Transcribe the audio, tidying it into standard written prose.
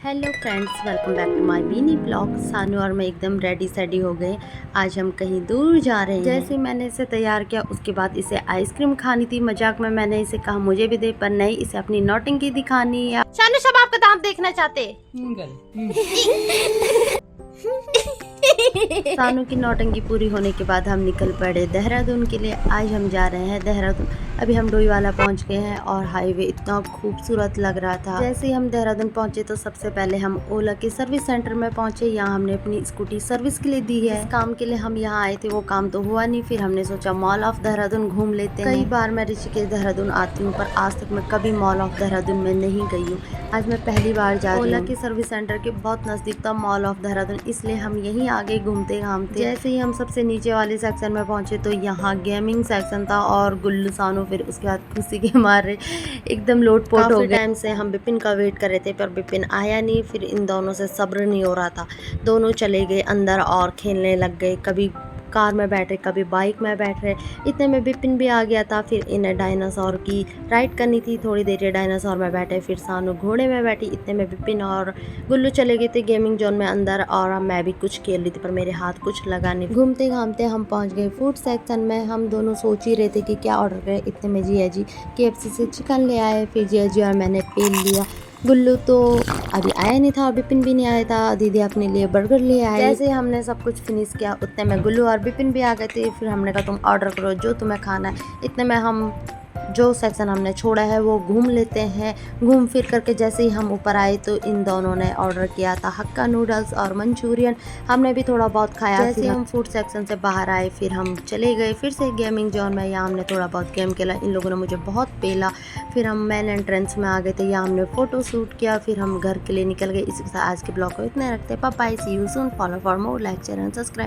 Hello friends, welcome back to my mini blog. सानू और मैं एकदम रेडी सेडी हो गए। आज हम कहीं दूर जा रहे हैं। जैसे मैंने इसे तैयार किया उसके बाद इसे आइसक्रीम खानी थी। मजाक में मैंने इसे कहा मुझे भी दे, पर नहीं, इसे अपनी नौटंकी दिखानी है। सानू सब आपका दांत देखना चाहते। सानू की नौटंकी पूरी होने के बाद हम निकल पड़े देहरादून के लिए। आज हम जा रहे हैं देहरादून। अभी हम डोईवाला पहुंच गए हैं और हाईवे इतना खूबसूरत लग रहा था। जैसे ही हम देहरादून पहुंचे तो सबसे पहले हम ओला के सर्विस सेंटर में पहुंचे। यहाँ हमने अपनी स्कूटी सर्विस के लिए दी है। इस काम के लिए हम यहाँ आए थे, वो काम तो हुआ नहीं। फिर हमने सोचा मॉल ऑफ देहरादून घूम लेते हैं। कई बार मैं ऋषिकेश देहरादून आती हूँ, पर आज तक मैं कभी मॉल ऑफ देहरादून में नहीं गई हूँ। आज मैं पहली बार जा रही हूँ। ओला के सर्विस सेंटर के बहुत नजदीक था मॉल ऑफ देहरादून, इसलिए हम यहीं आगे घूमते घामते। जैसे ही हम सबसे नीचे वाले सेक्शन में पहुंचे तो यहाँ गेमिंग सेक्शन था और गुल्लू सानू फिर उसके बाद खुशी के मारे एकदम लोटपोट हो गए। टाइम से हम विपिन का वेट कर रहे थे, पर विपिन आया नहीं। फिर इन दोनों से सब्र नहीं हो रहा था। दोनों चले गए अंदर और खेलने लग गए। कभी कार में बैठ रहे, कभी बाइक में बैठ रहे। इतने में विपिन भी आ गया था। फिर इन्हें डायनासोर की राइड करनी थी। थोड़ी देर डायनासोर में बैठे, फिर सानू घोड़े में बैठी। इतने में विपिन और गुल्लू चले गए थे गेमिंग जोन में अंदर, और मैं भी कुछ खेल रही थी, पर मेरे हाथ कुछ लगा नहीं। घूमते घामते हम पहुंच गए फूड सेक्शन में। हम दोनों सोच ही रहे थे कि क्या ऑर्डर करें। इतने में जिया जी KFC से चिकन ले आए। फिर जिया जी और मैंने पेल लिया। गुल्लू तो अभी आया नहीं था, विपिन भी नहीं आया था। दीदी अपने लिए बर्गर ले आए। जैसे हमने सब कुछ फिनिश किया उतने में गुल्लू और विपिन भी आ गए थे। फिर हमने कहा तुम ऑर्डर करो जो तुम्हें खाना है। इतने में हम जो सेक्शन हमने छोड़ा है वो घूम लेते हैं। घूम फिर करके जैसे ही हम ऊपर आए तो इन दोनों ने ऑर्डर किया था हक्का नूडल्स और मंचूरियन। हमने भी थोड़ा बहुत खाया। जैसे हम फूड सेक्शन से बाहर आए फिर हम चले गए फिर से गेमिंग जोन में। यहाँ हमने थोड़ा बहुत गेम खेला। इन लोगों ने मुझे बहुत पेला। फिर हम मेन एंट्रेंस में आ गए थे। यहाँ हमने फोटो शूट किया। फिर हम घर के लिए निकल गए। इसी के साथ आज के ब्लॉग को इतना रखते हैं। Bye, see you soon. Follow for more, like, share and subscribe.